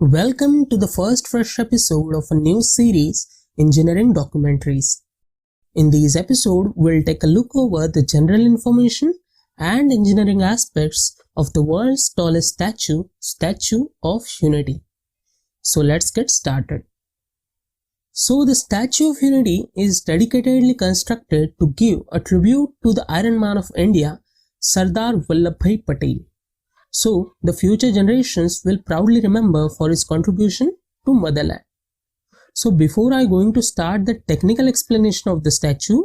Welcome to the first fresh episode of a new series, Engineering Documentaries. In this episode, we'll take a look over the general information and engineering aspects of the world's tallest statue, Statue of Unity. So let's get started. So the Statue of Unity is dedicatedly constructed to give a tribute to the Iron Man of India, Sardar Vallabhbhai Patel. So the future generations will proudly remember for his contribution to motherland. So before I going to start the technical explanation of the statue,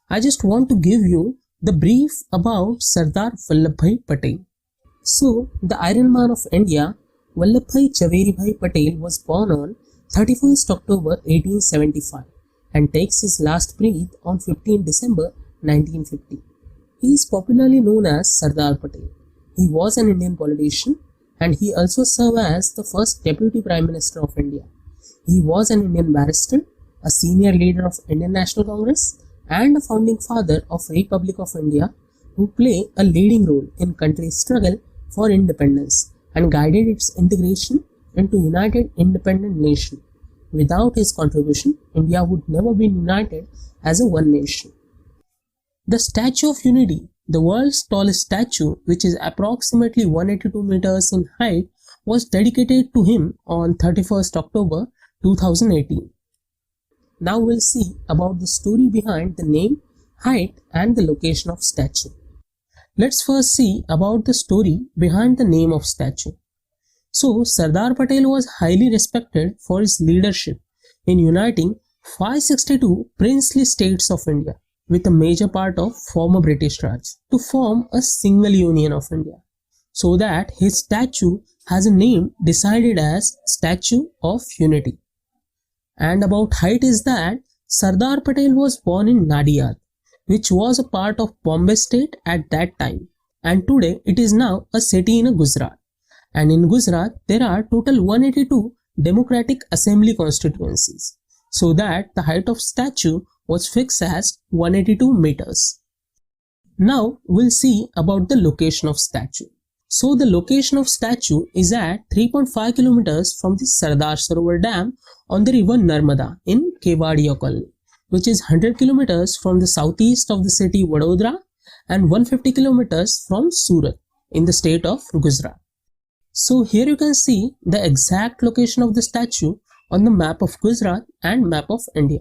I just want to give you the brief about Sardar Vallabhbhai Patel. So the Iron Man of India, Vallabhbhai Jhaveribhai Patel was born on 31st October 1875 and takes his last breath on 15 December 1950. He is popularly known as Sardar Patel. He was an Indian politician and he also served as the first Deputy Prime Minister of India. He was an Indian barrister, a senior leader of Indian National Congress and a founding father of Republic of India who played a leading role in country's struggle for independence and guided its integration into united independent nation. Without his contribution, India would never be united as a one nation. The Statue of Unity, the world's tallest statue, which is approximately 182 meters in height, was dedicated to him on 31st October 2018. Now we'll see about the story behind the name, height and the location of statue. Let's first see about the story behind the name of statue. So Sardar Patel was highly respected for his leadership in uniting 562 princely states of India with a major part of former British Raj to form a single union of India, so that his statue has a name decided as Statue of Unity. And about height is that Sardar Patel was born in Nadiyad, which was a part of Bombay state at that time, and today it is now a city in Gujarat. And in Gujarat there are total 182 Democratic Assembly constituencies, so that the height of statue was fixed as 182 meters. Now we'll see about the location of statue. So the location of statue is at 3.5 kilometers from the Sardar Sarovar Dam on the river Narmada in Kevadia colony, which is 100 kilometers from the southeast of the city Vadodara and 150 kilometers from Surat in the state of Gujarat. So here you can see the exact location of the statue on the map of Gujarat and map of India.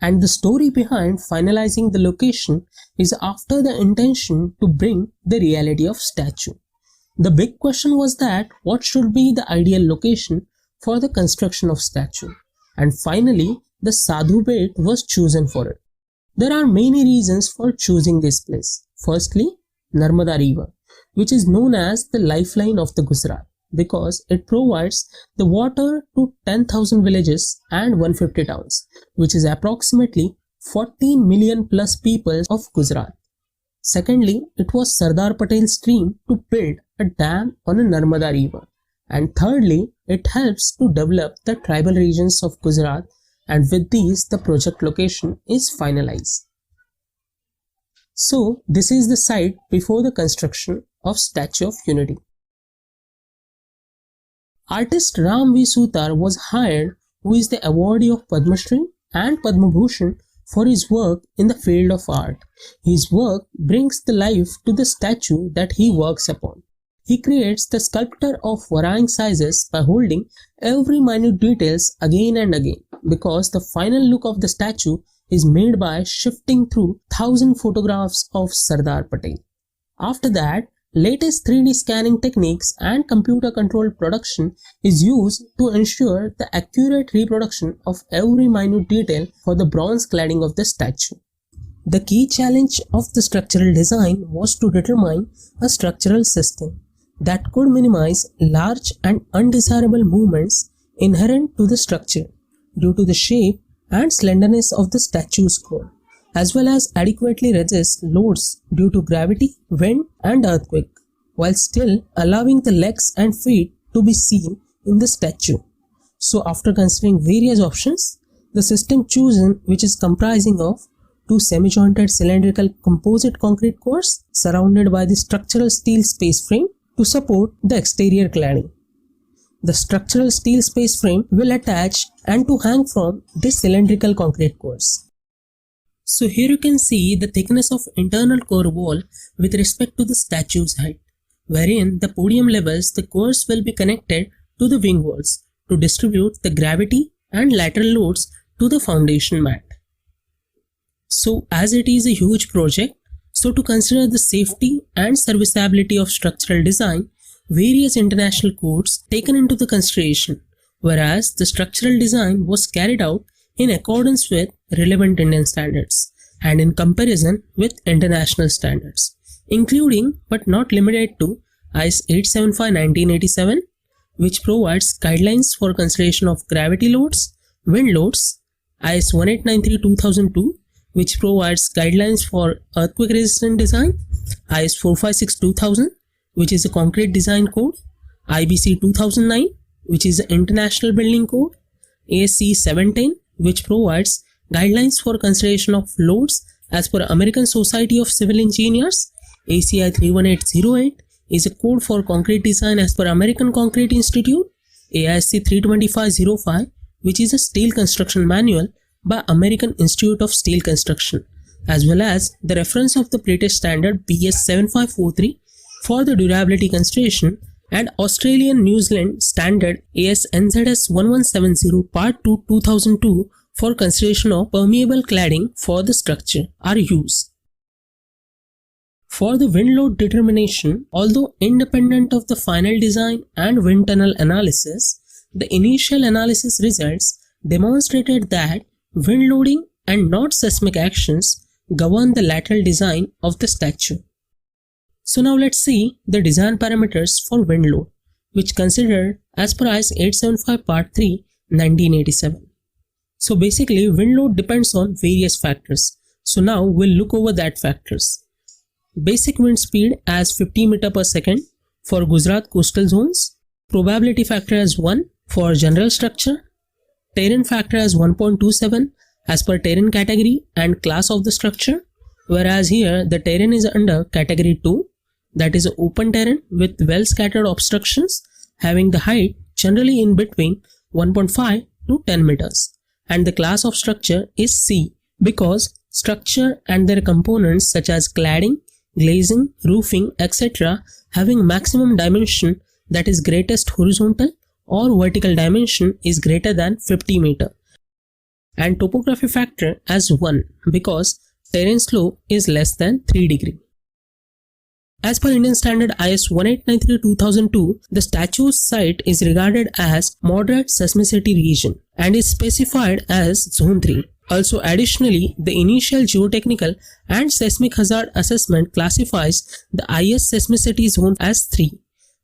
And the story behind finalizing the location is after the intention to bring the reality of statue. The big question was that what should be the ideal location for the construction of statue, and finally the Sadhu Bet was chosen for it. There are many reasons for choosing this place. Firstly, Narmada River, which is known as the lifeline of the Gujarat, because it provides the water to 10,000 villages and 150 towns, which is approximately 14 million plus people of Gujarat. Secondly, it was Sardar Patel's dream to build a dam on a Narmada River. And thirdly, it helps to develop the tribal regions of Gujarat, and with these the project location is finalized. So this is the site before the construction of Statue of Unity. Artist Ram V. Sutar was hired, who is the awardee of Padma Shri and Padma Bhushan for his work in the field of art. His work brings the life to the statue that he works upon. He creates the sculpture of varying sizes by holding every minute details again and again, because the final look of the statue is made by shifting through 1,000 photographs of Sardar Patel. After that, latest 3D scanning techniques and computer-controlled production is used to ensure the accurate reproduction of every minute detail for the bronze cladding of the statue. The key challenge of the structural design was to determine a structural system that could minimize large and undesirable movements inherent to the structure due to the shape and slenderness of the statue's core, as well as adequately resist loads due to gravity, wind and earthquake, while still allowing the legs and feet to be seen in the statue. So after considering various options, the system chosen, which is comprising of two semi-jointed cylindrical composite concrete cores surrounded by the structural steel space frame to support the exterior cladding. the structural steel space frame will attach and to hang from this cylindrical concrete cores. So here you can see the thickness of internal core wall with respect to the statue's height, wherein the podium levels the cores will be connected to the wing walls to distribute the gravity and lateral loads to the foundation mat. So as it is a huge project, so to consider the safety and serviceability of structural design, various international codes taken into the consideration, whereas the structural design was carried out in accordance with relevant Indian standards and in comparison with international standards, including but not limited to IS 875-1987, which provides guidelines for consideration of gravity loads, wind loads, IS 1893-2002, which provides guidelines for earthquake resistant design, IS 456-2000, which is a concrete design code, IBC 2009, which is an international building code, ASC 710, which provides guidelines for consideration of loads as per American Society of Civil Engineers, ACI 31808 is a code for concrete design as per American Concrete Institute, AISC 32505, which is a steel construction manual by American Institute of Steel Construction, as well as the reference of the British standard BS 7543 for the durability consideration and Australian New Zealand standard AS NZS 1170 Part 2 2002 for consideration of permeable cladding for the structure are used. For the wind load determination, although independent of the final design and wind tunnel analysis, the initial analysis results demonstrated that wind loading and not seismic actions govern the lateral design of the statue. So now let's see the design parameters for wind load, which considered as per IS 875 Part 3 1987. So basically wind load depends on various factors. So now we'll look over that factors. Basic wind speed as 50 meter per second for Gujarat coastal zones, probability factor as 1 for general structure, terrain factor as 1.27 as per terrain category and class of the structure, whereas here the terrain is under category 2, that is open terrain with well scattered obstructions having the height generally in between 1.5 to 10 meters, and the class of structure is C because structure and their components such as cladding, glazing, roofing, etc. having maximum dimension that is greatest horizontal or vertical dimension is greater than 50 meter, and topography factor as 1 because terrain slope is less than 3 degree. As per Indian standard IS 1893-2002, the statue's site is regarded as moderate seismicity region and is specified as Zone 3. Also additionally, the initial geotechnical and seismic hazard assessment classifies the IS seismicity zone as 3.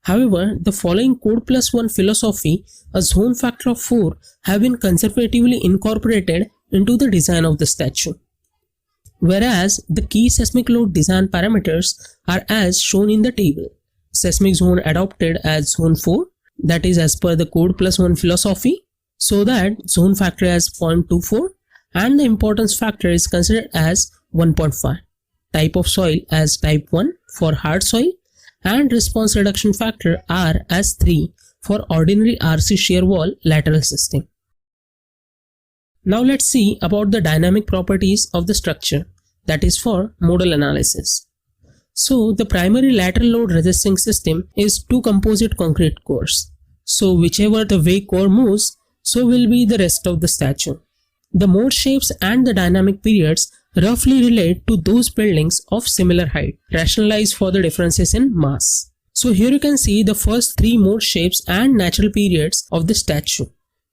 However, the following Code Plus 1 philosophy, a zone factor of 4, have been conservatively incorporated into the design of the statue. Whereas the key seismic load design parameters are as shown in the table. Seismic zone adopted as Zone 4, that is as per the Code Plus 1 philosophy, so that zone factor as 0.24 and the importance factor is considered as 1.5. Type of soil as type 1 for hard soil and response reduction factor R as 3 for ordinary RC shear wall lateral system. Now let's see about the dynamic properties of the structure, that is for modal analysis. So the primary lateral load resisting system is two composite concrete cores. So whichever the way core moves, so will be the rest of the statue. The mode shapes and the dynamic periods roughly relate to those buildings of similar height, rationalized for the differences in mass. So here you can see the first three mode shapes and natural periods of the statue.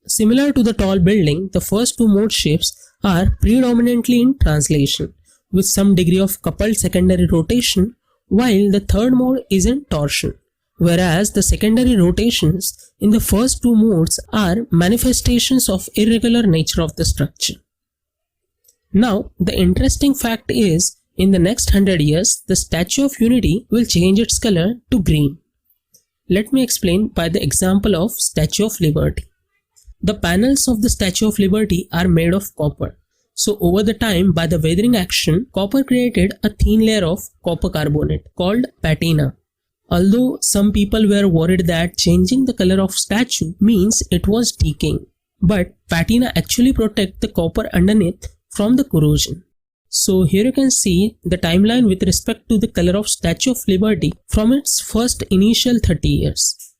Similar to the tall building, the first two mode shapes are predominantly in translation, with some degree of coupled secondary rotation, while the third mode is in torsion, whereas the secondary rotations in the first two modes are manifestations of irregular nature of the structure. Now, the interesting fact is, in the next 100 years, the Statue of Unity will change its color to green. Let me explain by the example of Statue of Liberty. The panels of the Statue of Liberty are made of copper. So over the time, by the weathering action, copper created a thin layer of copper carbonate called patina. although some people were worried that changing the color of statue means it was decaying. But patina actually protects the copper underneath from the corrosion. So here you can see the timeline with respect to the color of Statue of Liberty from its first initial 30 years.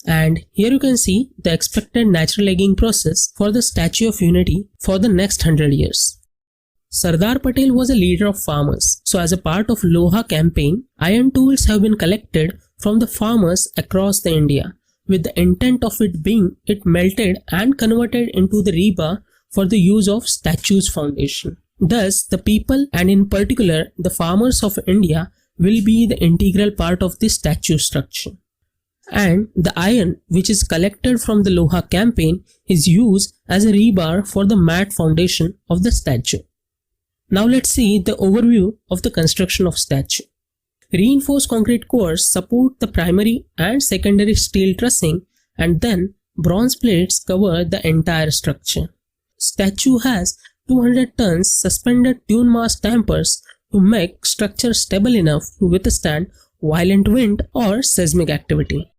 And here you can see the expected natural aging process for the Statue of Unity for the next 100 years. Sardar Patel was a leader of farmers, so as a part of Loha campaign, iron tools have been collected from the farmers across the India, with the intent of it being melted and converted into the rebar for the use of statue's foundation. Thus, the people, and in particular the farmers of India, will be the integral part of the statue structure. And the iron which is collected from the Loha campaign is used as a rebar for the mat foundation of the statue. Now let's see the overview of the construction of statue. Reinforced concrete cores support the primary and secondary steel trussing, and then bronze plates cover the entire structure. Statue has 200 tons suspended tune mast dampers to make structure stable enough to withstand violent wind or seismic activity.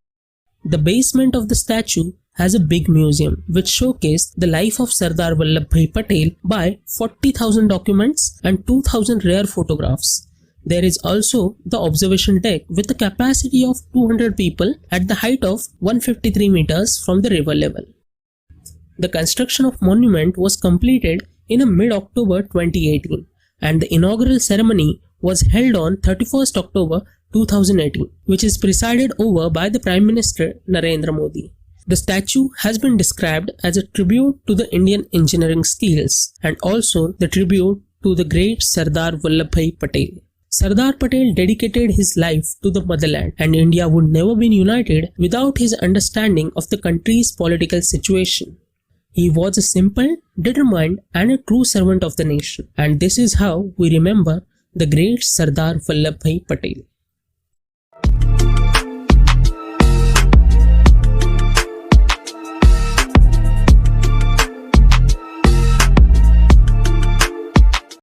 The basement of the statue has a big museum which showcases the life of Sardar Vallabhbhai Patel by 40,000 documents and 2,000 rare photographs. There is also the observation deck with a capacity of 200 people at the height of 153 meters from the river level. The construction of monument was completed in mid-October 2018, and the inaugural ceremony was held on 31st October 2018, which is presided over by the Prime Minister Narendra Modi. The statue has been described as a tribute to the Indian engineering skills and also the tribute to the great Sardar Vallabhbhai Patel. Sardar Patel dedicated his life to the motherland, and India would never be united without his understanding of the country's political situation. He was a simple, determined and a true servant of the nation, and this is how we remember the great Sardar Vallabhbhai Patel.